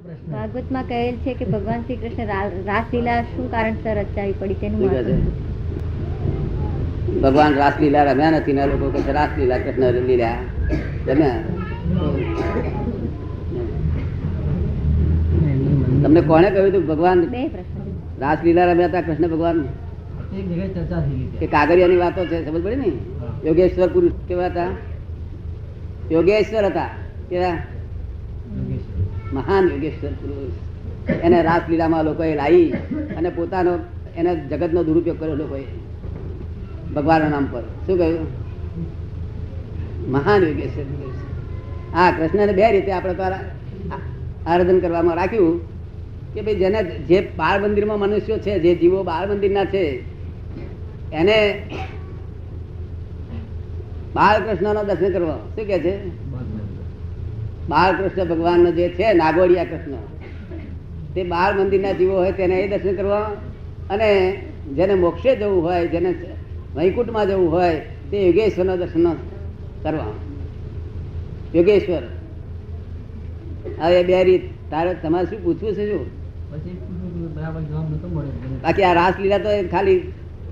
ભાગવતમાં કહેલ છે કે ભગવાન શ્રી કૃષ્ણ રાસલીલા શું કારણસર રચાવી પડી તેનું ભગવાન રાસલીલા રમ્યા નથી ને લોકો કહે રાસલીલા કૃષ્ણ લીલા રમ્યા. તમને કોને કહ્યું હતું ભગવાન રાસલીલા રમ્યા હતા કૃષ્ણ ભગવાન? કે કાગળિયાની વાતો છે, સમજ પડી ને? યોગેશ્વર પુરુષ કેવા હતા? યોગેશ્વર હતા. કેવા? મહાન યોગેશ્વર પુરુષ. એને રાસલીલામાં લોકોએ લાવી અને પોતાનો એને જગતનો દુરુપયોગ કર્યો લોકોએ ભગવાનના નામ પર. શું કહ્યું? મહાન યોગેશ્વર પુરુષ. હા, કૃષ્ણને બે રીતે આપણે તો આરાધન કરવામાં રાખ્યું કે ભાઈ જેને જે બાળ મંદિરમાં મનુષ્યો છે, જે જીવો બાળ મંદિરના છે, એને બાળકૃષ્ણનો દર્શન કરવા. શું કે છે? બાળકૃષ્ણ ભગવાન જે છે, નાગોડિયા કૃષ્ણ, તે બાળ મંદિરના જીવો હોય તેને એ દર્શન કરવા, અને જેને મોક્ષે જવું હોય, જેને વૈકુંઠમાં જવું હોય, તે યોગેશ્વરના દર્શન કરવા. યોગેશ્વર. હવે બે રીત. તારે તમારે શું પૂછવું છે? શું બાકી આ રાસલીલા તો ખાલી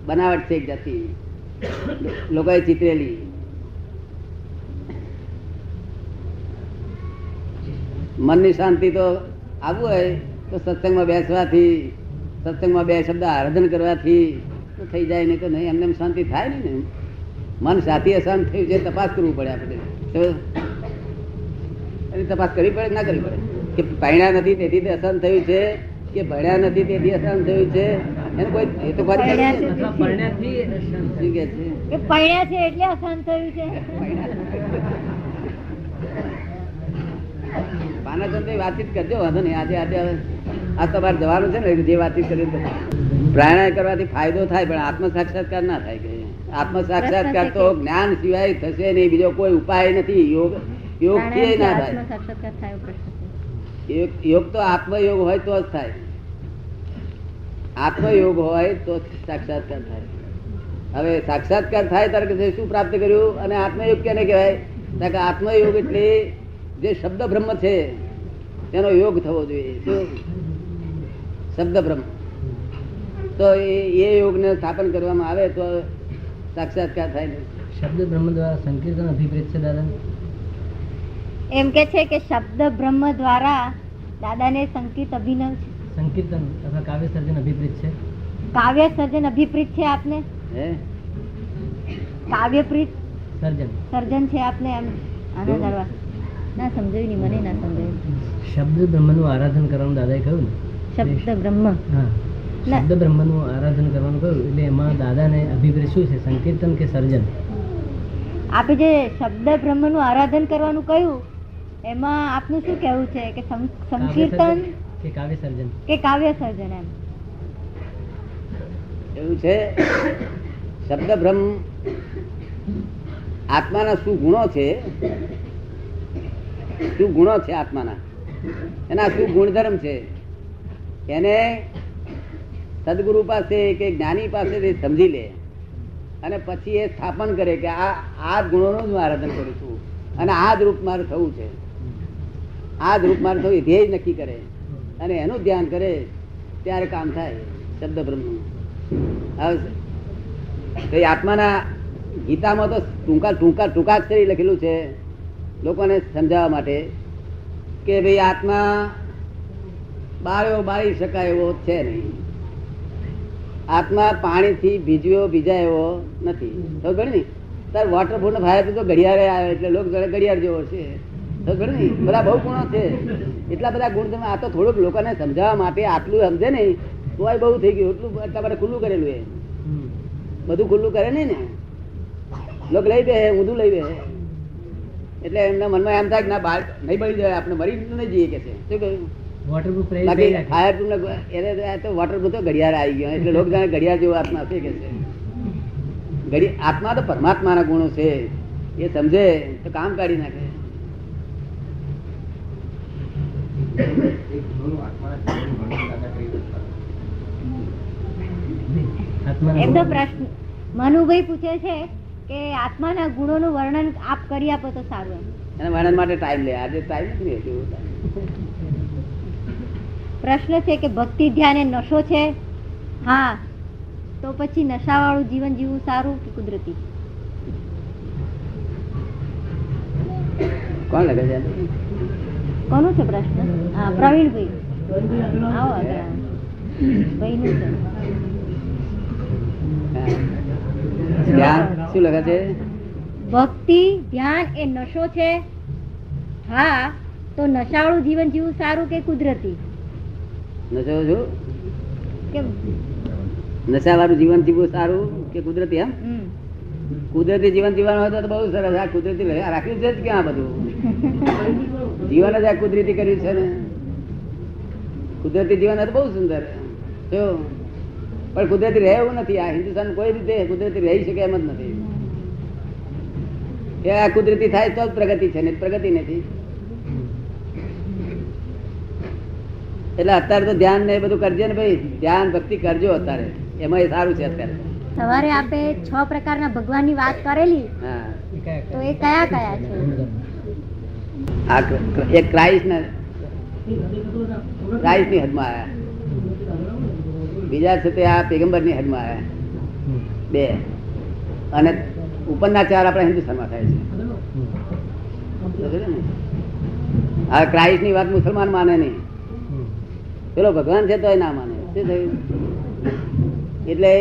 બનાવટ છે, એક જાતિ લોકોએ ચિતરેલી. મનની શાંતિ તો આવવું હોય તો સત્સંગમાં બેસવાથી, સત્સંગમાં બે શબ્દ આરાધન કરવાથી તો થઈ જાય. નહીં તો નહીં, એમને શાંતિ થાય ને. મન સાથી અશાંત થયું છે, તપાસ કરવું પડે આપણે. એની તપાસ કરવી પડે ના કરવી પડે? કે ભણ્યા નથી તેથી તે અશાંત થયું છે, કે ભણ્યા નથી તેથી અશાંત થયું છે? એને કોઈ એ તો પાનાચંદ વાતચીત કરજો, વાંધો નહીં. આજે આજ તમારે જવાનું છે ને, જે વાતચીત કરી. પ્રાણાયામ કરવાથી ફાયદો થાય, પણ આત્મ સાક્ષાત્કાર ના થાય. કે આત્મ સાક્ષાત્કાર તો જ્ઞાન સિવાય થશે નહીં, બીજો કોઈ ઉપાય નથી. યોગ થી ના થાય. યોગ તો આત્મયોગ હોય તો જ થાય. આત્મયોગ હોય તો સાક્ષાત્કાર થાય. હવે સાક્ષાત્કાર થાય ત્યારે શું પ્રાપ્ત કર્યું? અને આત્મયોગ કેને કહેવાય? કે આત્મયોગ એટલે જે શબ્દ બ્રહ્મ છે તેનો યોગ થવો જોઈએ. શું શબ્દ બ્રહ્મ? તો એ યોગને સ્થાપન કરવામાં આવે તો સાક્ષાત્કાર થાય. શબ્દ બ્રહ્મ દ્વારા સંકીર્તન અભિપ્રેત છે દાદા. એમ કે છે કે શબ્દ બ્રહ્મ દ્વારા દાદાને સંકીર્ત અભિનવ છે. સંકીર્તન અથવા કાવ્ય સર્જન અભિપ્રેત છે. કાવ્ય સર્જન અભિપ્રીત છે આપને? કાવ્યપ્રીત સર્જન છે આપને? એમ આનંદ કરવા ના સમજાયું નહીં, મને ના સમજાયું. શબ્દ બ્રહ્મનું આરાધન કરવાનું દાદાએ કહ્યું ને. શબ્દ બ્રહ્મ, હા, શબ્દ બ્રહ્મનું આરાધન કરવાનું કહ્યું એટલે એમાં દાદાને અભિપ્રેત શું છે? સંકીર્તન કે સર્જન? આપે જે શબ્દ બ્રહ્મનું આરાધન કરવાનું કહ્યું એમાં આપનું શું કહેવું છે? કે સંકીર્તન કે કાવ્ય સર્જન? કે કાવ્ય સર્જન. એમ એવું છે. શબ્દ બ્રહ્મ આત્માના શું ગુણો છે? શું ગુણો છે આત્માના? એના શું ગુણધર્મ છે? એને સદગુરુ પાસે કે જ્ઞાની પાસે સમજી લે અને પછી એ સ્થાપન કરે કે આ ગુણોનું જ આરાધન કરું છું અને આ જ રૂપ મારે થવું છે, આ જ રૂપ મારે થવું, ધ્યેય નક્કી કરે અને એનું ધ્યાન કરે ત્યારે કામ થાય શબ્દ બ્રહ્મ. હવે આત્માના ગીતામાં તો ટૂંકાક્ષરી લખેલું છે લોકોને સમજાવવા માટે કે ભાઈ આત્મા બાળી શકાય એવો છે નહીં. આત્મા પાણીથી ભીજા એવો નથી. ખબર ને? તાર વોટરપ્રૂફ ફાયર તો ઘડિયાળે આવે એટલે લોકો ઘડિયાળ જેવો છે. ખબર ને? બધા બહુ ગુણો છે, એટલા બધા ગુણ. તમે આ તો થોડુંક લોકોને સમજાવવા માટે આટલું સમજે ને તો બહુ થઈ ગયું. એટલું એટલા માટે ખુલ્લું કરેલું. એ બધું ખુલ્લું કરે નહીં ને, લોકો લઈ બે ઊંધું લઈ બે એટલે એમના મનમાં એમ થાય કે ના બાળ નહીં બળી જાય, આપણે મરી નહીં જઈએ કે છે. શું કહ્યું? વોટરપ્રૂફ વોટરપ્રૂફ તો ઘડિયાળ આવી ગયો એટલે લોકો જાણે ઘડિયાળ જેવો આત્મા છે કે છે. આત્મા તો પરમાત્માના ગુણો છે, એ સમજે તો કામ કાઢી નાખે. એમ તો પ્રશ્ન મનુભાઈ પૂછે છે કે આત્માના ગુણોનું વર્ણન આપ કરી આપો તો સારું. એના વર્ણન માટે ટાઈમ લે. આજે ટાઈમ નથી. પ્રશ્ન છે કે ભક્તિ ધ્યાન એ નશો છે? હા, તો પછી નશાવાળું જીવન જીવવું સારું કે કુદરતી? કોણ લખે છે? કોનો છે પ્રશ્ન? હા, પ્રવીણભાઈ. આવો આગળ આવો. ભાઈનું છે. ધ્યાન શું લખે છે? ભક્તિ ધ્યાન એ નશો છે? હા, તો નશાવાળું જીવન જીવવું સારું કે કુદરતી? નશો શું? કે નશાવાળું જીવન જીવવું સારું કે કુદરતી? એમ કુદરતી જીવન જીવવાનું હોય તો બહુ સરસ. આ કુદરતી રાખ્યું છે જ ક્યાં બધું? જીવન જ આ કુદરતી કર્યું છે ને. કુદરતી જીવન બહુ સુંદર જો, પણ કુદરતી રહે એવું નથી. આ હિન્દુસ્તાન કોઈ રીતે કુદરતી રહી શકે એમ જ નથી. એ આ કુદરતી થાય તો જ પ્રગતિ છે, ને પ્રગતિ નથી. એટલે અત્યારે તો ધ્યાન ને એ બધું કરજે ને ભાઈ. ધ્યાન ભક્તિ કરજો અત્યારે, એમાં એ સારું છે. અત્યારે સવારે આપે 6 પ્રકારના ભગવાનની વાત કરેલી, હા, તો એ કયા કયા છે? આ એક ક્રાઇસ્ટ ની હદમાં આવ્યા, બીજા છે તે આ પેગમ્બર ની હદમાં આવ્યા 2, અને ઉપરના 4 આપણા હિન્દુસ્તાનમાં થાય છે. આ ક્રાઇસ્ટ ની વાત મુસલમાન માને નહીં, પેલો ભગવાન છે તો એ ના માને. શું થયું? એટલે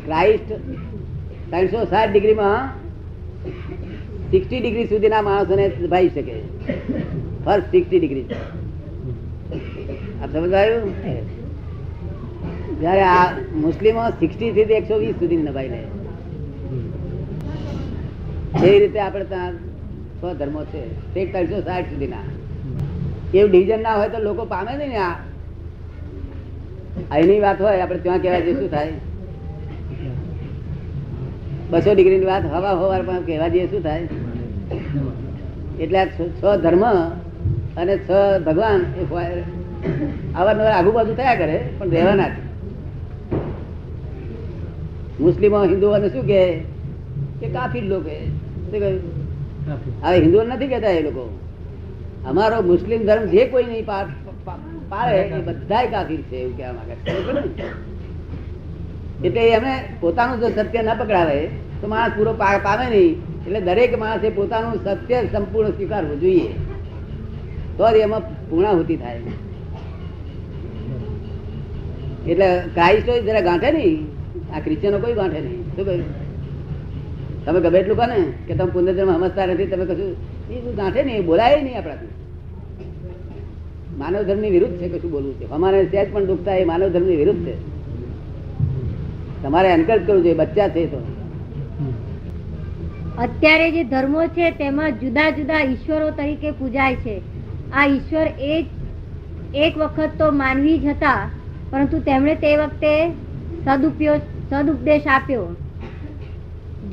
ક્રાઇસ્ટ 360 ડિગ્રીમાં 60 ડિગ્રી સુધીના માણસોને ભાઈ શકે. ફર્સ્ટ 60 ડિગ્રી આ સમજાયું? જયારે આ મુસ્લિમો 60 થી 120 સુધી નભાઈ લે. એ રીતે આપણે ત્યાં 100 ધર્મો છે, 360 સુધીના. એવું ડિવિઝન ના હોય તો લોકો પામે નહીં ને. અહીંની વાત હોય આપણે ત્યાં કહેવાય છે શું થાય? 200 ડિગ્રીની વાત હવા હોવાર પણ કહેવા જઈએ શું થાય? એટલે આ 6 ધર્મ અને 6 ભગવાન અવારનવાર આગુ બાજુ થયા કરે, પણ રહેવાના છે. મુસ્લિમો હિન્દુઓને શું કહે કે કાફીર લોકો. હવે હિન્દુઓ નથી કહેતા એ લોકો. અમારો મુસ્લિમ ધર્મ જે કોઈ નહીં પાળે એ બધા કાફીર છે એવું કહેવા માંગે છે. એટલે એમને પોતાનું જો સત્ય ના પકડાવે તો માણસ પૂરો પામે નહીં. એટલે દરેક માણસે પોતાનું સત્ય સંપૂર્ણ સ્વીકારવું જોઈએ, તો જ એમાં પૂર્ણાહુતિ થાય. એટલે ક્રાઇસ્ટ જરા ગાંઠે નહીં, આ ક્રિશ્ચનો કોઈ ગાંઠે નહીં. શું કહ્યું? તમે ગમે એટલું કહો ને કે તમે પુનર્જન્મ સમજતા નથી, તમે કશું એ ગાંઠે નહીં, બોલાય નહીં આપણાથી. માનવ ધર્મ ની વિરુદ્ધ છે કશું બોલવું છે. અમારે સહેજ પણ દુઃખ થાય એ માનવ ધર્મ ની વિરુદ્ધ છે. તમારે એન્કરેજ કરવું જોઈએ. બચ્ચા છે તો અત્યારે જે ધર્મો છે તેમાં જુદા જુદા ઈશ્વરો તરીકે પૂજાય છે. આ ઈશ્વર એક વખત તો માનવી જ હતા, પરંતુ તેમણે તે વખતે સદુપદેશ આપ્યો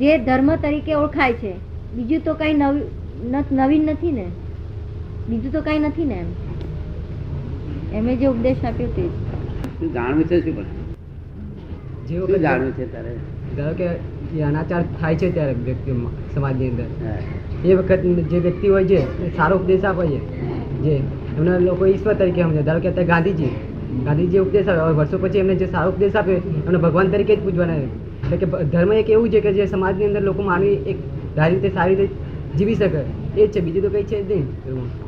જે ધર્મ તરીકે ઓળખાય છે. બીજું તો કઈ નવીન નથી ને? બીજું તો કઈ નથી ને? એમણે જે ઉપદેશ આપ્યો તે જાણવું છે. શું પણ જે શું વખત જાણવું છે તારે? ધારો કે જે અનાચાર થાય છે ત્યારે વ્યક્તિ સમાજની અંદર, એ વખત જે વ્યક્તિ હોય છે એ સારો ઉપદેશ આપે છે, જે એમના લોકો ઈશ્વર તરીકે સમજે. ધારો કે અત્યારે ગાંધીજી ઉપદેશ આપે, વર્ષો પછી એમને જે સારો ઉપદેશ આપે એમને ભગવાન તરીકે જ પૂજવાના. એટલે કે ધર્મ એક એવું છે કે જે સમાજની અંદર લોકો માનવી એક સારી રીતે જીવી શકે, એ જ છે. બીજું તો કઈ છે જ નહીં.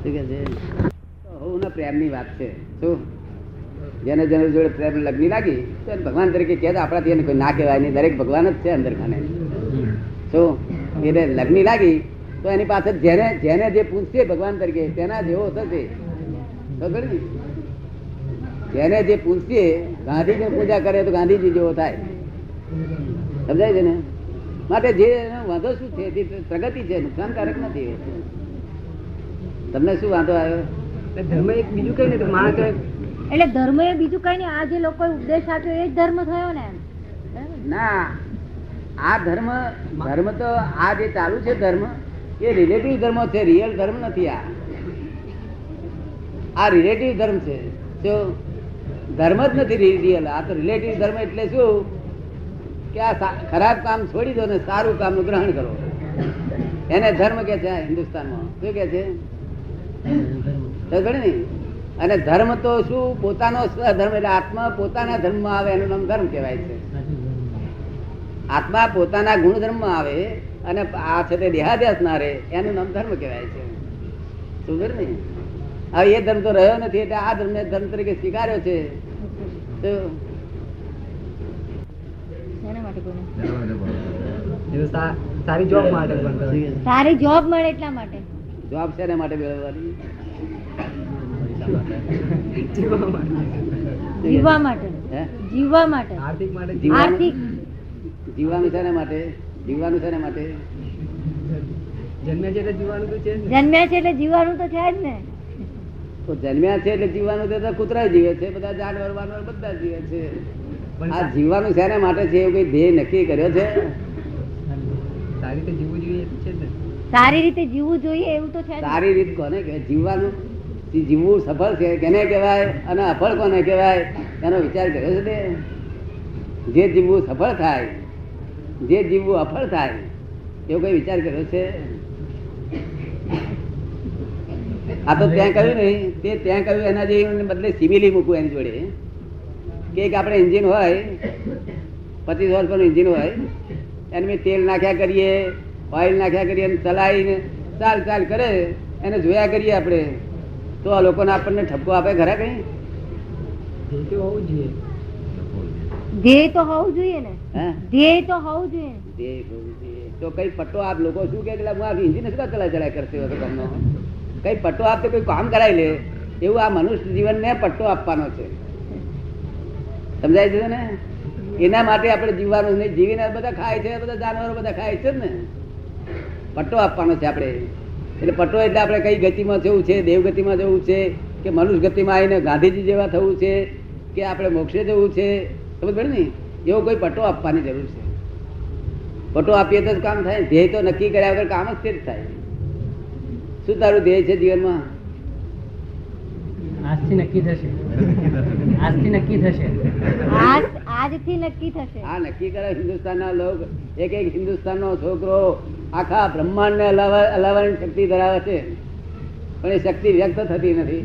શું કે છે? હોના પ્રેમની વાત છે. શું જેને જેને જોડે પ્રેમ લગ્ન લાગી તો ભગવાન તરીકે કહે. આપણાથી એને કોઈ ના કહેવાય નહીં. દરેક ભગવાન જ છે અંદર ખાને. શું એને લગ્ન લાગી તો એની પાછળ જેને જે પૂછશે ભગવાન તરીકે તેના જેવો થશે. ખબર ને? જેને જે પૂછશે, ગાંધીજી પૂજા કરે તો ગાંધીજી જેવો થાય. સમજાય છે ને? માટે જે વાંધો શું છે તે પ્રગતિ છે, નુકસાનકારક નથી. તમને શું વાંધો આવ્યો? ધર્મ એક બીજું કઈ નથી માણસ. એટલે ધર્મ એ બીજું કઈ નહીં. આ જે લોકો ઉપદેશ આપ્યો એ જ ધર્મ થયો ને? ના, આ ધર્મ તો આ જે ચાલુ છે ધર્મ એ રિલેટિવ ધર્મ છે, રિયલ ધર્મ નથી. આ રિલેટિવ ધર્મ છે. જો ધર્મ જ નથી રિયલ. આ તો રિલેટિવ ધર્મ એટલે શું કે આ ખરાબ કામ છોડી દો ને સારું કામ નું ગ્રહણ કરો, એને ધર્મ કે છે હિન્દુસ્તાનમાં. શું કે છે? ને અને ધર્મ તો શું? પોતાનો સ્વધર્મ, એટલે આત્મા પોતાના ધર્મમાં આવે એનું નામ ધર્મ કહેવાય છે. આત્મા પોતાના ગુણધર્મમાં આવે અને આ છે તે દેહાદ્યાસ ના રહે એનું નામ ધર્મ કહેવાય છે. સમજ્યો ને? હવે એ ધર્મ તો રહ્યો નથી એટલે આ ધર્મ ધર્મ તરીકે સ્વીકાર્યો છે. તો શેના માટે કોને? સારી જોબ માટે પણ કરે. સારી જોબ મળે એટલા માટે. જવાબ શેના માટે મેળવવાની? જીવવા માટે. હે? જીવવા માટે. આર્થિક માટે આર્થિક. જીવવાનું શેના માટે? જીવવાનું શેના માટે? જન્મ્યા છે એટલે જીવવાનું તો છે જ ને. જન્મ્યા છે એટલે જીવવાનું તો છે જ ને. તો જન્મ્યા છે એટલે જીવવાનું તો કૂતરા જીવે છે, બધા જાનવર વાનવર બધા જીવે છે. પણ આ જીવવાનું શેના માટે છે એવું કઈ ધ્યેય નક્કી કર્યો છે? સારી રીતે જીવવું જોઈએ એ છે જ ને. સારી રીતે જીવવું જોઈએ એવું તો છે જ ને. સારી રીત કોને કહેવાય? જીવવાનું જીવવું સફળ છે કેને કહેવાય અને અફળ કોને કહેવાય એનો વિચાર કર્યો છે તે? જે જીવવું સફળ થાય, જે જીવવું અફળ થાય એવો કઈ વિચાર કર્યો છે? આ તો ત્યાં કહ્યું નહીં તે ત્યાં કહ્યું એના જે બદલે સિમિલી મૂકવું એની જોડે કે એક આપણે એન્જિન હોય 25 વર્ષ પરનું એન્જિન હોય એને મેં તેલ નાખ્યા કરીએ, ઓઇલ નાખ્યા કરીએ, ચલાવીને ચાલ કરે એને જોયા કરીએ આપણે, તો આ લોકોને આપણને ઠપકો આપે ખરા કઈ? ધ્યેય તો હોવું જ જોઈએ. ધ્યેય તો હોવું જોઈએ ને. હે? ધ્યેય તો હોવું જોઈએ ને. ધ્યેય હોવું જોઈએ. તો કઈ પટ્ટો આપ લોકો શું કે હું આ એન્જિન ચલાય કરશે કામનો કઈ પટ્ટો આપ તો કોઈ કામ કરાવી લે એવું આ મનુષ્ય જીવનને પટ્ટો આપવાનો છે. સમજાય છે ને? એના માટે આપણે જીવવાનું નહીં. જીવીને બધા ખાય છે, બધા જાનવરો બધા ખાય છે ને. પટ્ટો આપવાનો છે આપણે. એટલે પટ્ટો એટલે આપણે કઈ ગતિમાં જવું છે, દેવ ગતિમાં જવું છે કે મનુષ્ય ગતિમાં આવીને ગાંધીજી જેવા થવું છે કે આપણે મોક્ષે જવું છે, સમજ પડે ને? એવો કોઈ પટ્ટો આપવાની જરૂર છે. પટ્ટો આપીએ તો જ કામ થાય. ધ્યેય તો નક્કી કર્યા વગર કામ જ તે જ થાય. શું તારું ધ્યેય છે જીવનમાં? આજથી નક્કી થશે. આજથી નક્કી થશે. આજથી નક્કી થશે. આ નક્કી કરે હિન્દુસ્તાનના લોકો. એક હિન્દુસ્તાનનો છોકરો આખા બ્રહ્માંડને હલાવવાની શક્તિ ધરાવે છે, પણ એ શક્તિ વ્યક્ત થતી નથી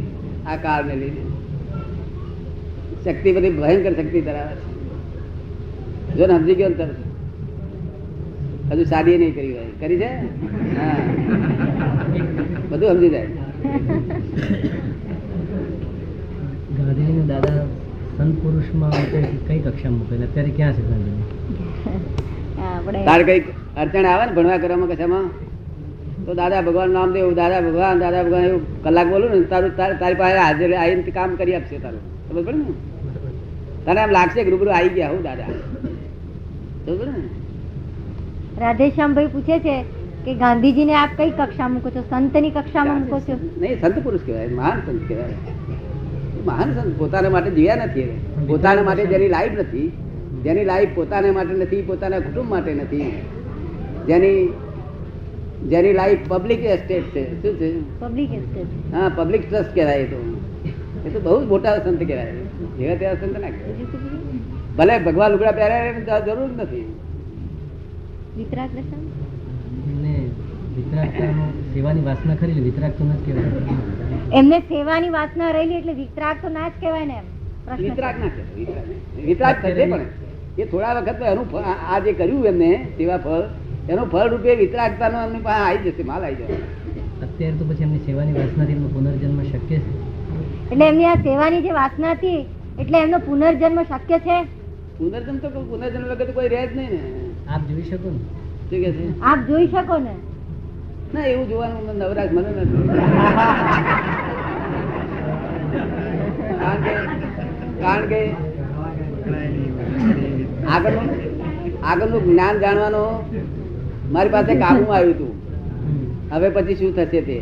આ કાળને લીધે. શક્તિ બધી ભયંકર શક્તિ ધરાવે છે. જો ને સમજી ગયો ને તરત. હજુ શાદી નહીં કરી હોય. કરી છે? હા, બધું સમજી જાય. ગાંધીજીના દાદા સંત પુરુષમાં કઈ કક્ષા મૂકે અત્યારે ક્યાં છે ગાંધીજી? તારે કઈક અડચણ આવે ને ભણવા કરવામાં કશામાં તો દાદા ભગવાન નામ દેવું, દાદા ભગવાન એવું કલાક બોલું ને તારી પાસે હાજર આવીને કામ કરી આપશે તારું. ખબર પડે ને? તને એમ લાગશે કે રૂબરૂ આવી ગયા હું દાદા. ખબર ને? રાધેશ્યામભાઈ પૂછે છે કે ગાંધીજીને આપ કઈ કક્ષા મૂકો છો? સંતની કક્ષામાં મૂકો છો? નહીં, સંત પુરુષ કહેવાય, મહાન સંત કહેવાય. મહાન સંત પોતાના માટે જીવ્યા નથી. પોતાના માટે જેની લાઈફ નથી, જેની લાઈફ પોતાના માટે નથી, પોતાના કુટુંબ માટે નથી, જેની લાઈફ પબ્લિક એસ્ટેટ છે. શું છે? Public estate. હા, પબ્લિક ટ્રસ્ટ કહેવાય. એ તો બહુ જ મોટા સંત કહેવાય. જેવા તેવા સંત ના કહેવાય. ભલે ભગવાન લુગડા પહેર્યા જરૂર નથી. વિતરાગ દર્શન સેવાની વાસના ખરી, વિતરાગ તો નથી કહેવાય. એમને સેવાની વાસના રહેલી એટલે વિતરાગ તો ના જ કહેવાય ને. એમ પ્રશ્ન વિતરાગ ના કહેવાય. વિતરાગ થશે પણ એ થોડા વખત એનું આ જે કર્યું એમને સેવા ફળ, એનું ફળ રૂપે વિતરાગતાનો એમની પાસે આવી જશે, માલ આવી જશે. અત્યારે તો પછી એમની સેવાની વાસનાથી એમનો પુનર્જન્મ શક્ય છે. એટલે એમની આ સેવાની જે વાસના હતી એટલે એમનો પુનર્જન્મ શક્ય છે. પુનર્જન્મ તો પુનર્જન્મ વખત કોઈ રહે જ નહીં ને. આપ જોઈ શકો ને. શું કે છે? આપ જોઈ શકો ને. ના, એવું જોવાનું નવરાશ મને નથી. કારણ કે આગળનું જ્ઞાન જાણવાનું મારી પાસે કાબુમાં આવ્યું હતું. હવે પછી શું થશે તે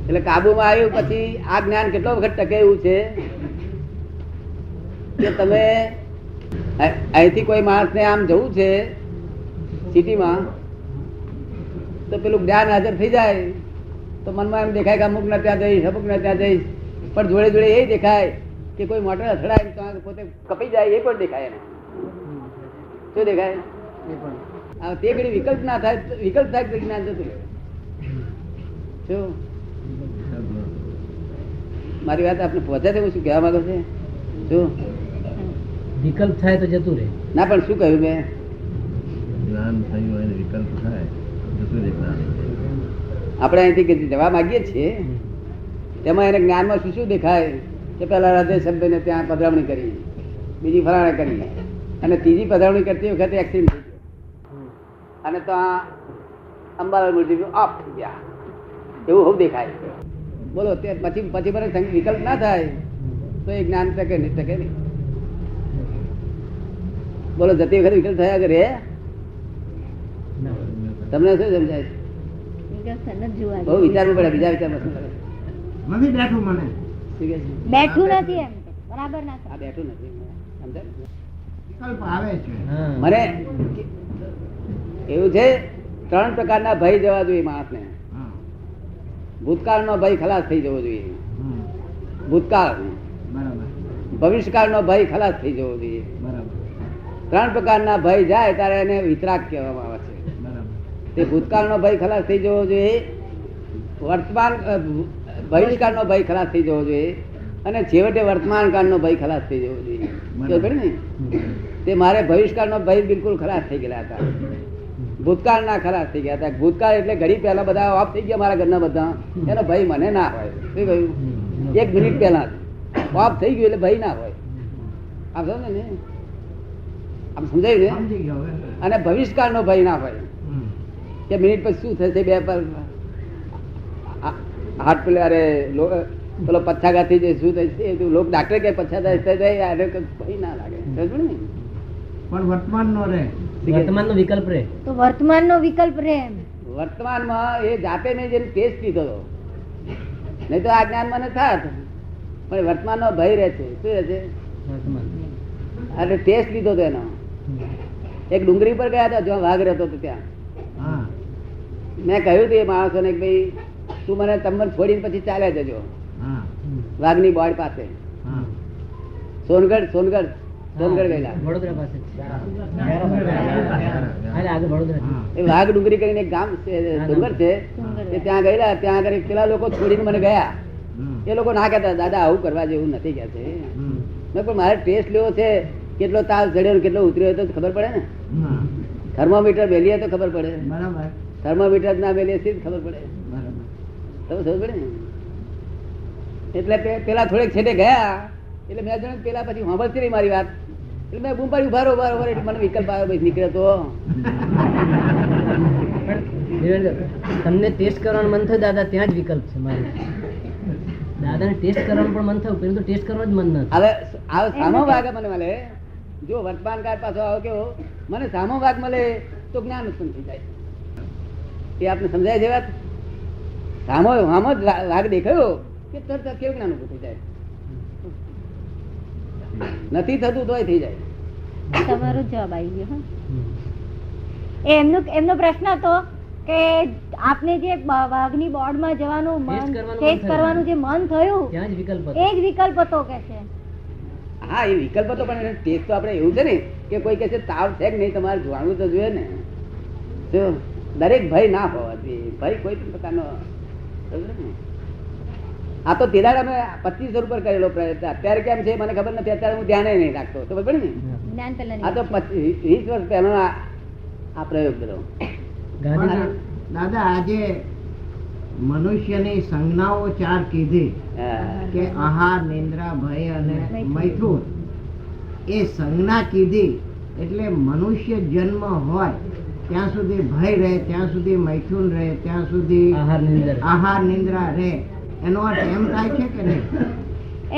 એટલે કાબુમાં આવ્યું પછી આ જ્ઞાન કેટલો વખત ટકે એવું છે કે તમે અહીંથી કોઈ માણસને આમ જવું છે સિટીમાં તો પેલું જ્ઞાન હાજર થઈ જાય તો મનમાં એમ દેખાય કે અમુક ને ત્યાં જઈશ, અમુક ને ત્યાં જઈશ, પણ જોડે જોડે એ દેખાય કે કોઈ મોટર અથડાય તો પોતે કપાઈ જાય એ પણ દેખાય એને. શું દેખાય? તે ઘડી વિકલ્પ ના થાય, વિકલ્પ થાય તો જ્ઞાન જતું. શું મારી વાત આપને પહોંચે છે? હું શું કહેવા માંગુ છે? શું વિકલ્પ થાય તો જતું રહે. ના, પણ શું કહ્યું મેં? જ્ઞાન થયું હોય ને વિકલ્પ થાય જતું રહે જ્ઞાન. આપણે અહીંથી જવા માંગીએ છીએ તેમાં એને જ્ઞાનમાં શું શું દેખાય કે પેલા હૃદય શબ્દને ત્યાં પધરામણી કરી, બીજી ફલાણે કરી, અને ત્રીજી પધરામણી કરતી વખતે એક્સિડન્ટ થઈ ગયો અને તો આ અંબાલાલ મૂર્તિ ઓફ થઈ ગયા, એવું હું દેખાય. બોલો તે પછી પછી મને વિકલ્પ ના થાય તો એ જ્ઞાન ટકે નહીં, ટકે નહીં. બોલો જતી વખતે વિકલ્પ થયા કરે તમને શું સમજાય? બહુ વિચારવું પડે, બીજા વિચારમાં શું કરે? નથી બેઠું મને શું કહે છે? બેઠું નથી એમ બરાબર ના આ બેઠું નથી, સમજાય? વિકલ્પ આવે છે. મને એવું છે, 3 પ્રકારના ભય જવા જોઈએ માણસને. ભૂતકાળનો ભય ખલાસ થઈ જવો જોઈએ, ભૂતકાળ. બરાબર ભવિષ્યકાળનો ભય ખલાસ થઈ જવો જોઈએ. બરાબર 3 પ્રકારના ભય જાય ત્યારે એને વિતરાગ કહેવામાં આવે છે. બરાબર તે ભૂતકાળનો ભય ખલાસ થઈ જવો જોઈએ, વર્તમાન ભવિષ્યકાળનો ભય ખલાસ થઈ જવો જોઈએ, અને છેવટે વર્તમાન કાળનો ભય ખલાસ થઈ જવો જોઈએ. ખબર ને? તે મારે ભવિષ્યકાળનો ભય બિલકુલ ખલાસ થઈ ગયેલા હતા, ભૂતકાળના ખલાસ થઈ ગયા હતા. ભૂતકાળ એટલે ઘડી પહેલા બધા ઓફ થઈ ગયા મારા ઘરના બધા, એનો ભય મને ના હોય. શું કહ્યું? 1 મિનિટ પહેલા ઓફ થઈ ગયું એટલે ભય ના હોય. આપ સમજો ને? આમ સમજાયું ને? સમજી ગયો હવે. અને ભવિષ્યકાળનો ભય ના હોય કે મિનિટ પછી શું થશે, બે પર હાથ પેલા પેલો પચ્છાઘાતથી જે શું થશે લોક ડાક્ટર કે પચ્છાઘાત થાય ભય ના લાગે. સમજો ને? પણ વર્તમાન નો રહે, વર્તમાનનો વિકલ્પ રહે. તો વર્તમાનનો વિકલ્પ રહે એમ. વર્તમાનમાં એ જાતે મેં જેને ટેસ્ટ લીધો હતો, નહીં તો આ જ્ઞાન મને થાત, પણ વર્તમાનનો ભય રહે છે. શું રહે છે? એટલે ટેસ્ટ લીધો હતો એનો. એક ડુંગળી પર ગયા હતા જ્યાં વાઘ રહેતો હતો, ત્યાં હા મેં કહ્યું હતું એ માણસોને કે ભાઈ તું મને તમને છોડીને પછી ચાલ્યા જજો હા વાઘની બોર્ડ પાસે. હા સોનગઢ ગયેલા. વડોદરા પાસે આગળ વડોદરા. એ વાઘ ડુંગરી કરીને એક ગામ છે, ડુંગર છે, એ ત્યાં ગયેલા. ત્યાં આગળ પેલા લોકો છોડીને મને ગયા. એ લોકો ના કહેતા દાદા આવું કરવા જેવું નથી કે છે. મેં પણ મારે ટેસ્ટ લેવો છે, કેટલો તાવ ચડ્યો કેટલો ઉતર્યો તો ખબર પડે ને. થર્મોમીટર મેલીએ તો ખબર પડે, બરાબર થર્મોમીટર ના મેલીએ સીધ ખબર પડે. બરાબર. તમે સમજ પડે ને? એટલે પેલા થોડેક છેટે ગયા એટલે મેં જણ પેલા પછી સાંભળતી રહી મારી વાત, એટલે મેં બૂમ પાડી ઉભારો એટલે મને વિકલ્પ આવ્યો, ભાઈ નીકળ્યો તો. તમને ટેસ્ટ કરવાનું મન થયું દાદા, ત્યાં જ વિકલ્પ છે મારે. દાદાને ટેસ્ટ કરવાનું પણ મન થયું, પરંતુ ટેસ્ટ કરવાનું જ મન નથી. હવે સામો વાઘ મને મળે, જો વર્તમાન કાળ પાછો આવો કેવો મને સામો વાઘ મળે તો જ્ઞાન ઉત્પન્ન થઈ જાય. એ આપને સમજાય છે વાત? સામો જ વાઘ દેખાયો કે તરત કેવું જ્ઞાન ઉભું થઈ જાય. નથી થતું તોય થઈ જાય. તમારો જવાબ આવી ગયો. હા, એમનો પ્રશ્ન હતો કે આપને જે વાઘની બોર્ડમાં જવાનું ટેસ્ટ કરવાનું જે મન થયું ત્યાં જ વિકલ્પ હતો. એ જ વિકલ્પ હતો કે છે. હા, એ વિકલ્પ હતો, પણ ટેસ્ટ તો આપણે એવું છે ને કે કોઈ કહે છે તાવ છે કે નહીં તમારે જોવાનું તો જોઈએ ને. તો દરેક ભય ના હોવા જોઈએ, ભય કોઈ પણ પ્રકારનો. આ તો તેદાડ અમે 2500 રૂપિયા કરેલો પ્રયત્ન, અત્યારે કેમ છે મને ખબર નથી, અત્યારે હું ધ્યાને નહીં રાખતો. તો ખબર ને? જ્ઞાન પહેલા આ તો 20 વર્ષ પહેલો આ પ્રયોગ કર્યો. દાદા આજે મનુષ્યની સંજ્ઞાઓ 4 કીધી કે આહાર, નિંદ્રા, ભય અને મૈથુન. એ સંજ્ઞા કીધી એટલે મનુષ્ય જન્મ હોય ત્યાં સુધી ભય રહે, ત્યાં સુધી મૈથુન રહે, ત્યાં સુધી આહાર નિંદ્રા રહે. એનો અર્થ એમ થાય છે કે નહીં?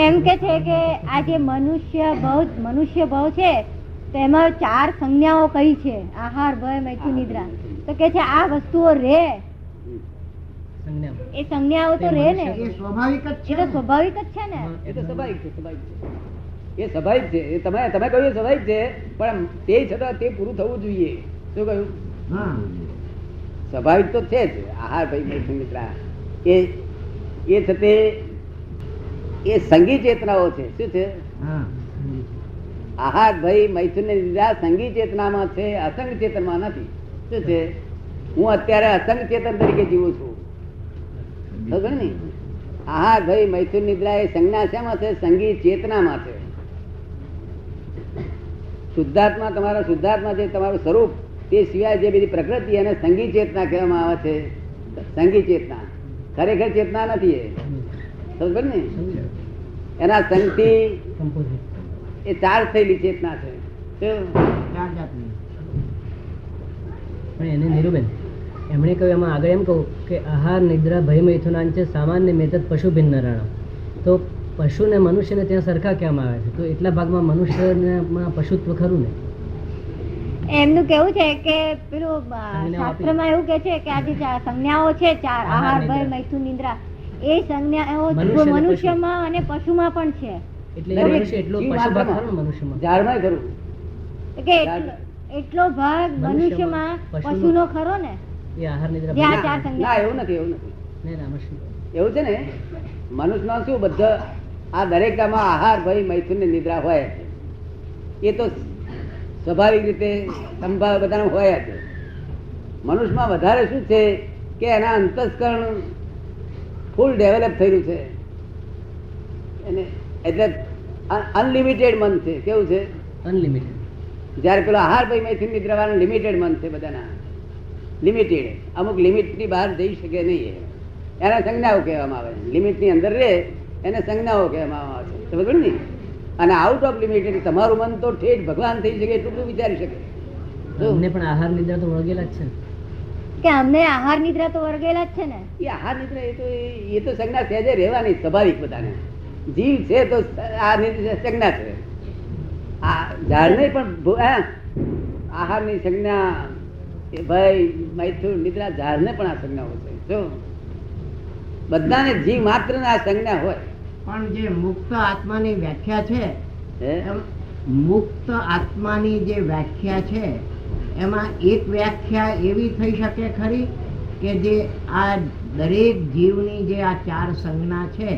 એમ કે છે કે આ જે મનુષ્ય ભાવ છે તેમાં 4 સંજ્ઞાઓ કઈ છે, આહાર, ભય, મૈથુન, નિદ્રા. તો કે છે આ વસ્તુઓ રે, એ સંજ્ઞાઓ તો રે ને, એ સ્વાભાવિક જ એ છે તો ને? સ્વાભાવિક જ છે ને. એ તો સ્વાભાવિક છે, સ્વાભાવિક છે. એ સ્વાભાવિક છે. એ તમે કહ્યું એ સ્વાભાવિક છે, પણ તે છતાં તે પૂરું થવું જોઈએ. શું કહ્યું? હા સ્વાભાવિક તો છે જ. આહાર, ભય, મૈથુન, નિદ્રા એ છતે એ સંગી ચેતનાઓ છે. શું છે? હા આહાર, ભય, મૈથુન ને નિદ્રા સંગી ચેતનામાં છે, અસંગ ચેતનમાં નથી. શું છે? હું અત્યારે અસંગ ચેતન તરીકે જીવું છું. ખબર ને? આહાર ભાઈ મૈથુન નિદ્રા એ સંજ્ઞા શેમાં છે? સંગી ચેતનામાં છે. શુદ્ધાત્મા, તમારા શુદ્ધાત્મા જે તમારું સ્વરૂપ, તે સિવાય જે બધી પ્રકૃતિ એને સંગી ચેતના કહેવામાં આવે છે. સંગી ચેતના ખરેખર ચેતના નથી એ, સમજ ને? એના સંગથી એ ચાર્જ થયેલી ચેતના છે. પણ એને નીરુબેન એમણે કહ્યું, એમાં આગળ એમ કહું કે આહાર નિદ્રા ભય મૈથુનાંચ સામાન્ય મેતદ પશુ ભિન્ન રાણ. તો પશુ ને મનુષ્યને ત્યાં સરખા કહેવામાં આવે છે, તો એટલા ભાગમાં મનુષ્યમાં પશુત્વ ખરું ને? એમનું કેવું છે કે પેલું શાસ્ત્રમાં એવું કે છે કે આ જે સંજ્ઞાઓ છે ચાર, આહાર ભય મૈથુન નિદ્રા, એ સંજ્ઞાઓ મનુષ્યમાં અને પશુમાં પણ છે. એટલે એ મનુષ્ય એટલો પશુ ભાગ ખરો ને મનુષ્યમાં? ઝાડમાં ખરું કે એટલો ભાગ મનુષ્યમાં પશુનો ખરો ને? એ આહાર નિદ્રા જે આ ચાર ના, સંજ્ઞા. એવું નથી, એવું નથી. નહીં રામકૃષ્ણ. એવું છે ને, મનુષ્યમાં શું બધા આ દરેકમાં આહાર ભય મૈથુન ને નિદ્રા હોય છે. એ તો સ્વાભાવિક રીતે સંભાવ બધાને હોય છે. મનુષ્યમાં વધારે શું છે કે એના અંતસ્કરણ ફૂલ ડેવલપ થયેલું છે. એને એટલે અનલિમિટેડ મન છે. કેવું છે? અનલિમિટેડ. જયારે પેલો આહાર ભય મૈથુન નિદ્રા વાળું લિમિટેડ મન છે. બધાના લિમિટેડ, અમુક લિમિટની બહાર જઈ શકે નહીં. એને સંજ્ઞાઓ કહેવામાં આવે. લિમિટની અંદર રહે એને સંજ્ઞાઓ કહેવામાં આવે છે. સમજ ને? અને આઉટ ઓફ લિમિટેડ તમારું મન તો ઠેઠ ભગવાન થઈ શકે એટલું બધું વિચારી શકે. અમને પણ આહાર નિદ્રા તો વળગેલા જ છે ને? કે અમને આહાર નિદ્રા તો વર્ગેલા જ છે ને. એ આહાર નિદ્રા એ તો સંજ્ઞા સહેજે રહેવાની સ્વાભાવિક. બધાને જીવ છે તો આ સંજ્ઞા છે. આ ઝાડ નહીં પણ આહારની સંજ્ઞા ભાઈ મૈથુન નિદ્રા ઝાડને પણ આ સંજ્ઞાઓ છે. જો બધાને જીવ માત્ર ને આ સંજ્ઞા હોય. પણ જે મુક્ત આત્માની વ્યાખ્યા છે, હે? મુક્ત આત્માની જે વ્યાખ્યા છે એમાં એક વ્યાખ્યા એવી થઈ શકે ખરી કે જે આ દરેક જીવની જે આ ચાર સંજ્ઞા છે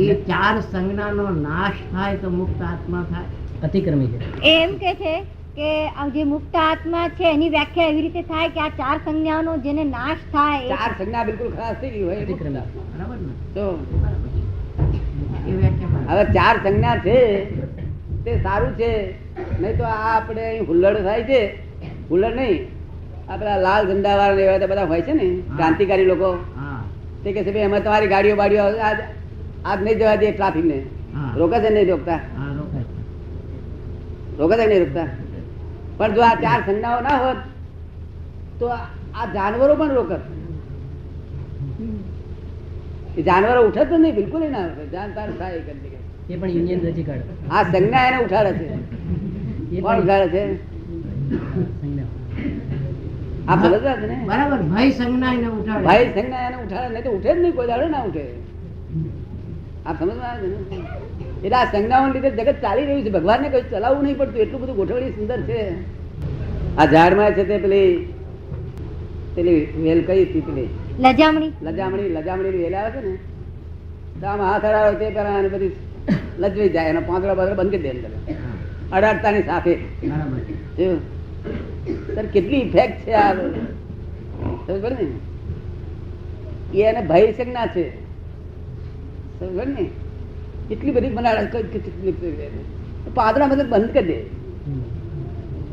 એ ચાર સંજ્ઞાનો નાશ થાય તો મુક્ત આત્મા થાય? અતિક્રમી છે. એમ કે છે કે આ જે મુક્ત આત્મા છે એની વ્યાખ્યા એવી રીતે થાય કે આ ચાર સંજ્ઞાઓનો જેને નાશ થાય એ ચાર સંજ્ઞા બિલકુલ ખલાસ થઈ ગઈ હોય. અતિક્રમી. બરાબર ને? તો એ વ્યાખ્યા હવે ચાર સંજ્ઞા છે તે સારું છે. નહીં તો આ આપણે અહીં હુલ્લડ થાય છે. હુલ્લડ નહીં, આ પેલા લાલ ઝંડા વાળા એવા તો બધા હોય છે ને ક્રાંતિકારી લોકો, હા તે કહે છે ભાઈ અમે તમારી ગાડીઓ બાડીઓ આજ નહીં જવા દે ટ્રાફિક ને. હા. રોકે છે નહીં રોકતા? હા રોકાય. રોકે છે નહીં રોકતા? પણ જો આ ચાર સંજ્ઞાઓ ના હોત તો આ જાનવરો પણ રોકત. એ જાનવરો ઉઠે તો નહીં, બિલકુલ ના ઉઠે. જાન તાર થાય એક જ જગ્યાએ. એ પણ યુનિયન રચી કાઢે. આ સંજ્ઞા એને ઉઠાડે છે. એ કોણ પણ ઉઠાડે છે? સંજ્ઞા. આ સમજવા છે ને? બરાબર. ભય સંજ્ઞા એને ઉઠાડે. ભાઈ સંજ્ઞા એને ઉઠાડે, નહીં તો ઉઠે જ નહીં. કોઈ દાડો ના ઉઠે. આ સમજવા આવે છે ને? એટલે આ સંજ્ઞાઓને લીધે જગત ચાલી રહ્યું છે. ભગવાનને કઈ ચલાવવું નહીં પડતું. એટલું બધું ગોઠવણી સુંદર છે. આ ઝાડમાં છે તે પેલી વેલ કઈ હતી? પેલી લજામણી. લજામણી વેલ આવે છે ને, તો આમ હાથ હરાવે તે પેલા અને બધી લજવાઈ જાય. એનો પાંદડા બાંદડા બંધ કરી દે અંદર અડાડતાની સાથે. બરાબર. જોયું? સર કેટલી ઇફેક્ટ છે આ. સમજ પડે ને? એ એને ભય સંજ્ઞા છે. સમજ પડે ને? એટલી બધી બનાવે પાંદડા મતલબ બંધ કરી દે.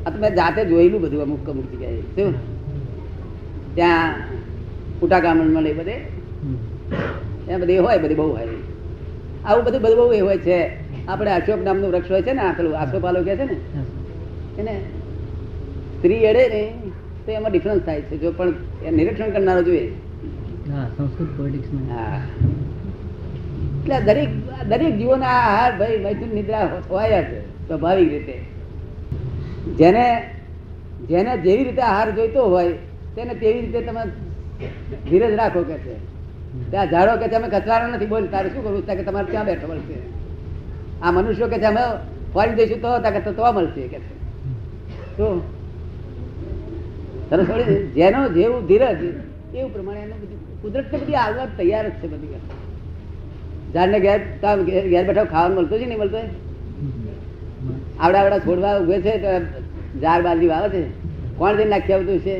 આ તો મેં જાતે જોયેલું બધું અમુક અમુક જગ્યાએ. શું ત્યાં ઉટાગામણ મળે બધે ત્યાં બધી હોય, બધી બહુ હોય. આવું બધું બધું બહુ એ હોય છે. આપણે અશોક નામનું વૃક્ષ હોય છે ને, આ પેલું આસોપાલો કહે છે ને, એને સ્ત્રી એડે ને તો એમાં ડિફરન્સ થાય છે. જો પણ એ નિરીક્ષણ કરનારો જોઈએ. હા, સંસ્કૃત પોલિટિક્સમાં. હા, એટલે દરેક જીવોના આહાર ભાઈ મૈથુન નિદ્રા હોય છે સ્વાભાવિક રીતે. જેને જેવી રીતે આહાર જોઈતો હોય તેને તેવી રીતે તમે ધીરજ રાખો કે છે. ત્યાં ઝાડો કે છે અમે કચરાનો નથી, બોલ તારે શું કરવું કે તમારે ક્યાં બેઠો મળશે. આ મનુષ્યો કે છે અમે ફોરી જઈશું તો મળશે કે છે. શું સરસ વળી જેનો જેવું ધીરજ એવું પ્રમાણે એનું બધું કુદરત ને બધી આવવા તૈયાર જ છે. બધી ઝાડને ઘેર બેઠા ખાવાનું મળતું છે નહીં મળતું? આવડા છોડવા ઉભે છે તો ઝાડ બાજરી વાવે છે, કોણ જઈને નાખી આવતું છે?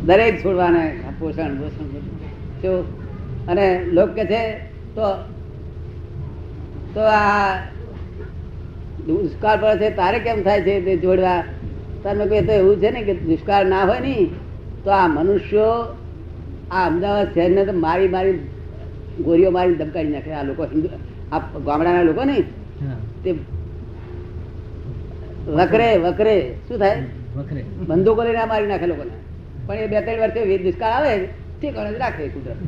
દરેક છોડવાને પોષણ પોષણ શું. અને લોક કે છે તો આ દુષ્કાળ પડે છે તારે કેમ થાય છે તે જોડવા? તમે કહે તો એવું છે ને કે દુષ્કાળ ના હોય ને તો આ મનુષ્યો આ અમદાવાદ શહેરને તો મારી ગોરીઓ મારી ધમકાડી નાખે. આ લોકો હિન્દુ આ ગામડાના લોકો ને તે વકરે શું થાય, બંદૂકો લઈને મારી નાખે લોકોને. પણ એ 2-3 વર્ષે દુષ્કાળ આવે તે ગણે રાખે કુદરત,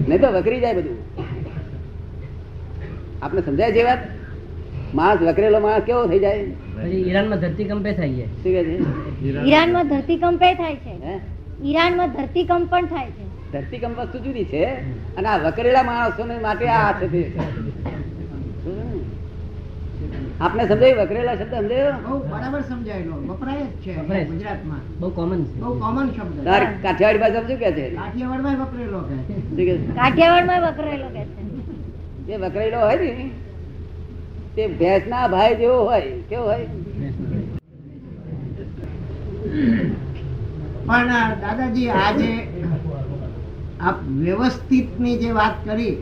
નહીં તો વકરી જાય બધું. આપણે સમજાય છે વાત? માણસ વકરેલો માણસ કેવો થઈ જાય? ઈરાનમાં ધરતીકંપે થાય છે. શું કહે છે? ઈરાનમાં ધરતીકંપે થાય છે. હે? ઈરાનમાં ધરતીકંપ પણ થાય છે. ધરતીકંપ વસ્તુ જુદી છે અને આ વકરેલા માણસો માટે આ છે તે. આપને સમજાયું? વકરેલા શબ્દ સમજાયો? બહુ બરાબર સમજાયેલો, વપરાય જ છે ગુજરાતમાં, બહુ કોમન છે. બહુ કોમન શબ્દ. તાર કાઠિયાવાડી ભાષા શું કે છે? કાઠિયાવાડમાં વપરાયેલો કે શું કે છે? કાઠિયાવાડમાં વકરેલો કે છે. જે વકરેલો હોય ને તે ભેંસના ભાઈ જેવો હોય. કેવો હોય? પણ દાદાજી આજે આપ વ્યવસ્થિતની જે વાત કરી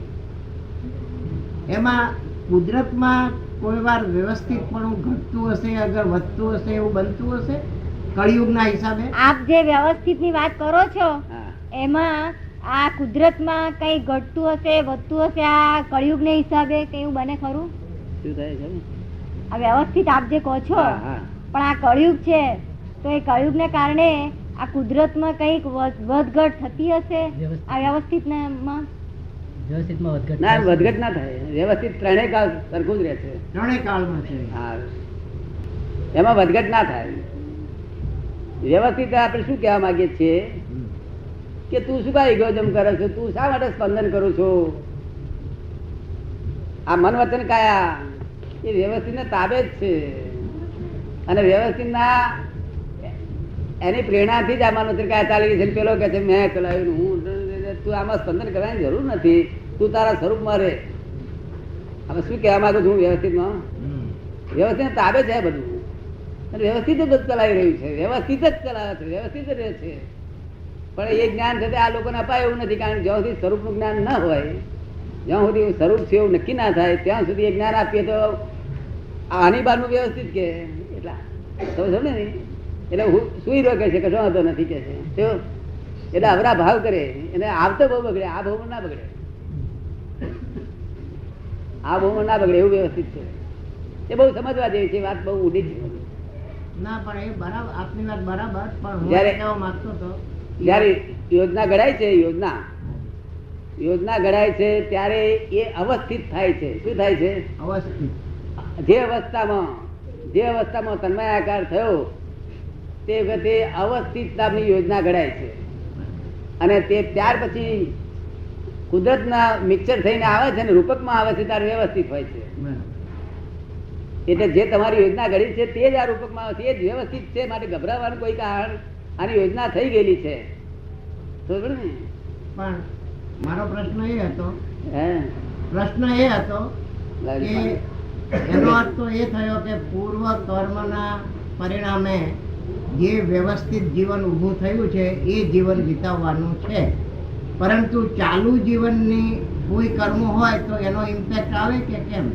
એમાં કુદરતમાં કોઈ વાર વ્યવસ્થિતપણું ઘટતું હશે, અગર વધતું હશે, એવું બનતું હશે કળિયુગના હિસાબે? આપ જે વ્યવસ્થિતની વાત કરો છો હા. એમાં આ કુદરતમાં કઈ ઘટતું હશે, વધતું હશે, આ કળિયુગને હિસાબે કઈ એવું બને ખરું? શું થાય છે? આ વ્યવસ્થિત આપ જે કહો છો, હા, હા. પણ આ કળિયુગ છે તો એ કળિયુગને કારણે આ કુદરતમાં કઈક વધઘટ થતી હશે આ વ્યવસ્થિતમાં? ના, વધઘટ ના થાય. વ્યવસ્થિત ત્રણેય કાળ સરખું જ રહે છે. ત્રણેય કાળમાં છે. હા, એમાં વધઘટ ના થાય. વ્યવસ્થિત આપણે શું કહેવા માંગીએ છીએ કે તું શું કાંઈ ઇગોઇઝમ કરે છે? તું શા માટે સ્પંદન કરું છું? આ મન વચન કાયા એ વ્યવસ્થિત ને તાબે જ છે. અને વ્યવસ્થિત ના એની પ્રેરણાથી જ આ મન વચન કાયા ચાલી ગઈ છે. પેલો કે છે મેં ચલાવ્યું, હું. તું આમાં સ્પંદન કરવાની જરૂર નથી. તું તારા સ્વરૂપમાં રહે. હવે શું કહેવા માંગુ છું? વ્યવસ્થિતમાં વ્યવસ્થિત તાબે છે બધું, અને વ્યવસ્થિત જ બધું ચલાવી રહ્યું છે. વ્યવસ્થિત જ ચલાવે છે, વ્યવસ્થિત જ રહે છે. પણ એ જ્ઞાન છે આ લોકોને અપાય એવું નથી. કારણ કે જ્યાં સુધી સ્વરૂપનું જ્ઞાન ના હોય, જ્યાં સુધી સ્વરૂપ છે એવું નક્કી ના થાય ત્યાં સુધી એ જ્ઞાન આપીએ તો આની બારનું વ્યવસ્થિત કે એટલા સમજો ને. એટલે હું સુઈ રહ્યો કે છે કશો વાંધો નથી કે છે. એટલે અવરા ભાવ કરે એને આવતો બહુ બગડે, આ ભાવમાં ના બગડે, આ ભાવમાં ના બગડે એવું વ્યવસ્થિત છે. એ બહુ સમજવા જેવી છે વાત, બહુ ઊંડી છે. ના પણ એ બરાબર, આપની વાત બરાબર, પણ હું જ્યારે- એ કહેવા માંગતો હતો જયારે યોજના ઘડાય છે, યોજના ઘડાય છે ત્યારે એ અવસ્થિત થાય છે. શું થાય છે? અવસ્થિત. જે અવસ્થામાં તન્મયાકાર થયો તે વખતે અવસ્થિત નામની યોજના ઘડાય છે. અને તે ત્યાર પછી કુદરતના મિક્સર થઈને આવે છે ને રૂપકમાં આવે છે ત્યારે વ્યવસ્થિત હોય છે. એટલે જે તમારી યોજના ઘડી છે તે જ આ રૂપકમાં આવે છે, એ જ વ્યવસ્થિત છે. માટે ગભરાવાનું કોઈ કારણ, આની યોજના થઈ ગયેલી છે. બરોબર ને? પણ મારો પ્રશ્ન એ હતો હે કે એનો અર્થ તો એ થયો કે પૂર્વ કર્મના પરિણામે જે વ્યવસ્થિત જીવન ઊભું થયું છે એ જીવન વિતાવવાનું છે, પરંતુ ચાલુ જીવનની કોઈ કર્મ હોય તો એનો ઇમ્પેક્ટ આવે કે કેમ?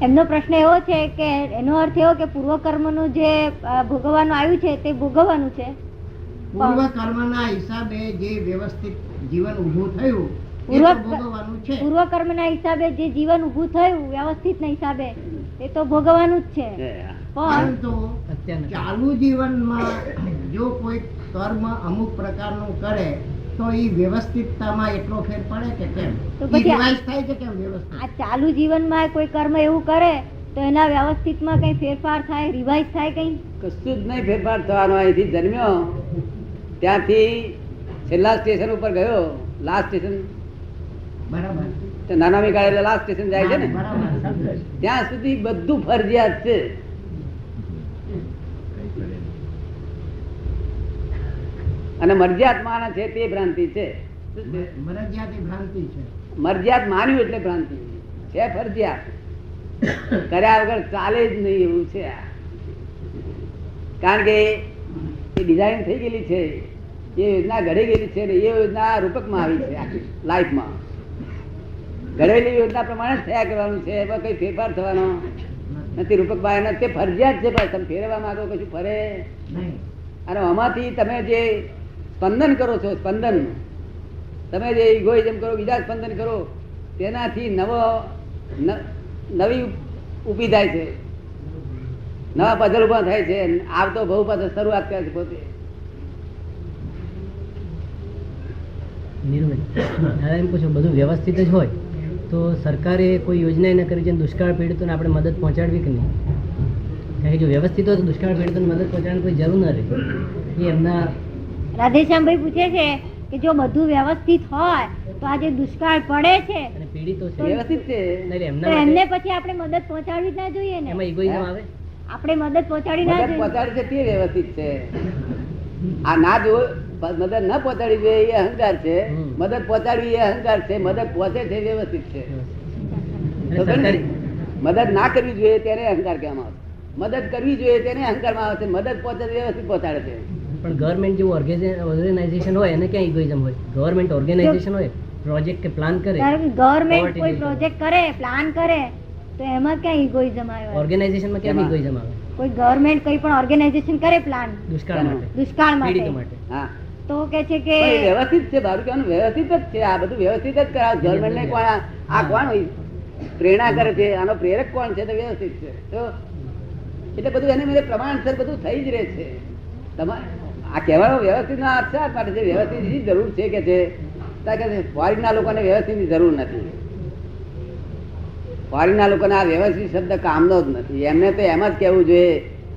એમનો પ્રશ્ન એવો છે કે એનો અર્થ એવો કે પૂર્વ કર્મનું જે ભોગવવાનું આવ્યું છે તે ભોગવવાનું છે. પૂર્વ કર્મના હિસાબે જે વ્યવસ્થિત જીવન ઊભું થયું એ તો ભોગવવાનું છે. પૂર્વ કર્મના હિસાબે જે જીવન ઊભું થયું વ્યવસ્થિતના હિસાબે એ તો ભોગવવાનું જ છે. પણ પરંતુ ચાલુ જીવનમાં જો કોઈ કર્મ અમુક પ્રકારનું કરે તો એ વ્યવસ્થિતતામાં એટલો ફેર પડે કે કેમ? તો ઈ પછી રિવાઇઝ થાય છે કેમ વ્યવસ્થિત? આ ચાલુ જીવનમાં કોઈ કર્મ એવું કરે તો એના વ્યવસ્થિતમાં કઈ ફેરફાર થાય, રિવાઇઝ થાય કઈ? કશું જ નહીં ફેરફાર થવાનો. અહીંથી જન્મ્યો ત્યાંથી છેલ્લા સ્ટેશન ઉપર ગયો, લાસ્ટ સ્ટેશન બરાબર. નાનામી કાળે લાસ્ટ સ્ટેશન જાય છે ને, બરાબર. ત્યાં સુધી બધું ફરજિયાત છે. અને મરજિયાત માને છે તે ભ્રાંતિ છે. મરજિયાતી ભ્રાંતિ છે. મરજિયાત માન્યું એટલે ભ્રાંતિ છે. ફરજિયાત કર્યા વગર ચાલે જ નહીં એવું છે. કારણ કે એ ડિઝાઇન થઈ ગયેલી છે, એ યોજના ઘડી ગયેલી છે ને એ યોજના રૂપકમાં આવી છે આખી લાઈફમાં. ઘડેલી યોજના પ્રમાણે જ થયા કરવાનું છે, એમાં કઈ ફેરફાર થવાનો નથી. રૂપકમાં એના તે ફરજિયાત છે, પણ તમે ફેરવવા માંગો કશું ફરે. નહીં. અને આમાંથી તમે જે સ્પંદન કરો છો, સ્પંદન તમે જે ઇગોઇઝમ કરો, બીજા સ્પંદન કરો, તેનાથી નવી ઊભી થાય છે, નવા પઝલ ઉભા થાય છે. આવતો બહુ પાછો શરૂઆત કરે છે પોતે. નીરુભાઈ એમ પૂછો, બધું વ્યવસ્થિત જ હોય તો સરકારે કોઈ યોજના ન કરી જેમ દુષ્કાળ પીડિતોને આપણે મદદ પહોંચાડવી કે નહીં? કારણ કે જો વ્યવસ્થિત હોય તો દુષ્કાળ પીડિતોને મદદ પહોંચાડવાની કોઈ જરૂર ન રહે. એ એમના રાધેશ્યામભાઈ પૂછે છે કે જો બધું વ્યવસ્થિત હોય તો આજે દુષ્કાળ પડે છે અને પીડિતો છે વ્યવસ્થિત છે. નહીં, તો એમના એમને માટે પછી આપણે મદદ પહોંચાડવી જ ના જોઈએ ને. એમાં ઇગોઇઝમ આવે. આપણે મદદ પહોંચાડી ના મદદ જોઈએ. પહોંચાડે છે તે વ્યવસ્થિત છે. આ ના જો મદદ ન પહોંચાડવી જોઈએ એ અહંકાર છે. મદદ પહોંચાડવી એ અહંકાર છે. મદદ પહોંચે છે વ્યવસ્થિત છે. અને સરકારી મદદ ના કરવી જોઈએ તેને અહંકાર કહેવામાં આવે છે. મદદ કરવી જોઈએ તેને અહંકારમાં આવે છે. મદદ પહોંચે વ્યવસ્થિત પહોંચાડે છે. પણ ગવર્મેન્ટ જેવું ઓર્ગેનાઇઝેશન હોય એને ક્યાં ઇગોઇઝમ હોય? ગવર્મેન્ટ ઓર્ગેનાઇઝેશન હોય, પ્રોજેક્ટ કે પ્લાન કરે, ધારો કે ગવર્મેન્ટ Poverty કોઈ reduction. પ્રોજેક્ટ કરે, પ્લાન કરે, તો એમાં ક્યાં ઇગોઇઝમ આવ્યો? ઓર્ગેનાઇઝેશનમાં ક્યાં એમાં. ઇગોઇઝમ આવે? કોઈ ગવર્મેન્ટ કોઈ પણ ઓર્ગેનાઇઝેશન કરે પ્લાન દુષ્કાળ માટે, દુષ્કાળ પીડિતો માટે, માટે. હા, તો કે છે કે પણ એ વ્યવસ્થિત છે. મારું કહેવાનું વ્યવસ્થિત જ છે. આ બધું વ્યવસ્થિત જ કરાવે. ગવર્મેન્ટ ને કોણ આ કોણ પ્રેરણા કરે છે? આનો પ્રેરક કોણ છે? તો વ્યવસ્થિત છે. તો એટલે બધું એને મેં પ્રમાણસર બધું થઈ જ રહે છે. તમારે આ કહેવાનો વ્યવસ્થિત ના અર્થ શા માટે છે? વ્યવસ્થિત ની જરૂર છે કે છે? ફોરેન ના લોકોને વ્યવસ્થિત ની જરૂર નથી. ફોરેન ના લોકોને આ વ્યવસ્થિત શબ્દ કામનો જ નથી. એમને તો એમ જ કહેવું જોઈએ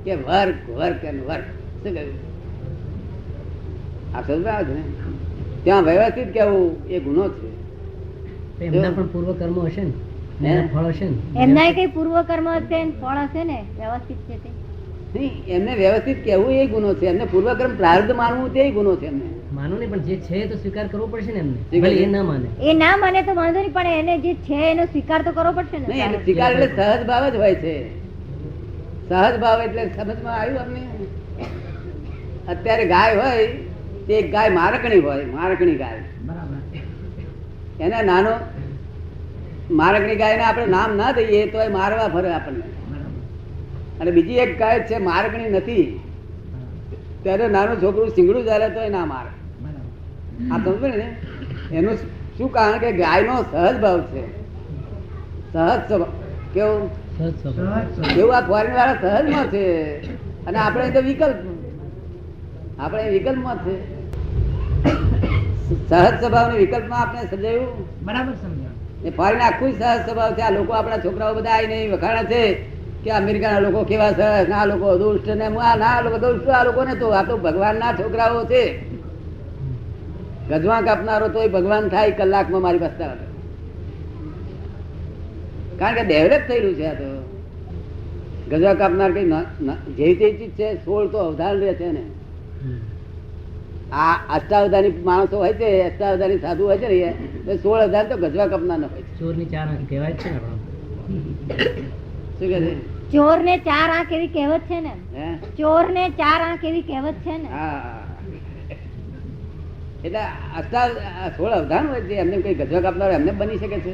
કે વર્ક વર્ક એન્ડ વર્ક. શું કહ્યું? આ સમજ આવે છે ને? ત્યાં વ્યવસ્થિત કહેવું એ ગુનો છે. તો એમના પણ પૂર્વ કર્મો હશે ને, હે? એના ફળ હશે ને. એમના કઈ પૂર્વ કર્મ હશે ને ફળ હશે ને વ્યવસ્થિત છે તે. નહીં, એમને વ્યવસ્થિત કહેવું એ ગુનો છે. એમને પૂર્વક્રમ પ્રારબ્ધ માનવું તે ગુનો છે. એમને માનો નહીં, પણ જે છે એ તો સ્વીકાર કરવો પડશે ને એમને. સ્વીકાર ભલે એ ના માને. એ ના મને તો વાંધો નહીં, પણ એને જે છે એનો સ્વીકાર તો કરવો પડશે નહીં, એને ને. સ્વીકાર એટલે સહજ ભાવ જ હોય છે. સહજ ભાવ એટલે સમજમાં આવ્યું અમને? અત્યારે ગાય હોય તે એક ગાય મારકણી હોય, મારકણી ગાય. બરાબર. એને નાનો મારકણી ગાયને આપણે નામ ના દઈએ તો એ મારવા ફરે આપણને. બરાબર. અને બીજી એક ગાય છે મારકણી નથી, ત્યારે નાનું છોકરું સિંગડું ચાલે તો એ ના મારે. બરાબર. આ સમજો ને? એનું શું કારણ કે ગાયનો સહજ ભાવ છે. સહજ સ્વભાવ. કેવું? સહજ સ્વભાવ. સહજ. એવું આ ફોરેન વાળા સહજમાં છે અને આપણે તો વિકલ્પ. આપણે વિકલ્પમાં છે. સહજ સ્વભાવ ને વિકલ્પમાં આપણે સમજાયું. બરાબર સમજાવ. એ ફોરેન આખું સહજ સ્વભાવ છે. આ લોકો આપણા છોકરાઓ બધા આવીને વખાણે છે કે અમેરિકાના લોકો કેવા સહજ, આ લોકો દુષ્ટ ને ના લોકો દુષ્ટ. આ લોકો ને તો આ તો ભગવાનના છોકરાઓ છે. ગજવા કાપનારો તો ભગવાન થાય કલાકમાં મારી પાસે આવે. કારણ કે ડેવલપ થયેલું છે. આ તો ગજવા કાપનાર કઈ જેવી તેવી ચીજ છે. 16 તો અવધાન રહે છે ને. આ અષ્ટાવધાની માણસો હોય છે, અષ્ટાવધાની સાધુ હોય છે ને, 16 અવધાન તો ગજવા કાપનાર હોય છે. ચોરની ચાર આંખ કહેવાય જ છે ને આપણો. શું કે છે? ચોર ને 4 આંખ એવી કહેવત છે ને. હે? ચોર ને 4 આંખ એવી કહેવત છે ને. હા, એટલે 16 અવધાન હોય છે. એમને કઈ ગજવા કાપનાર એમને બની શકે છે?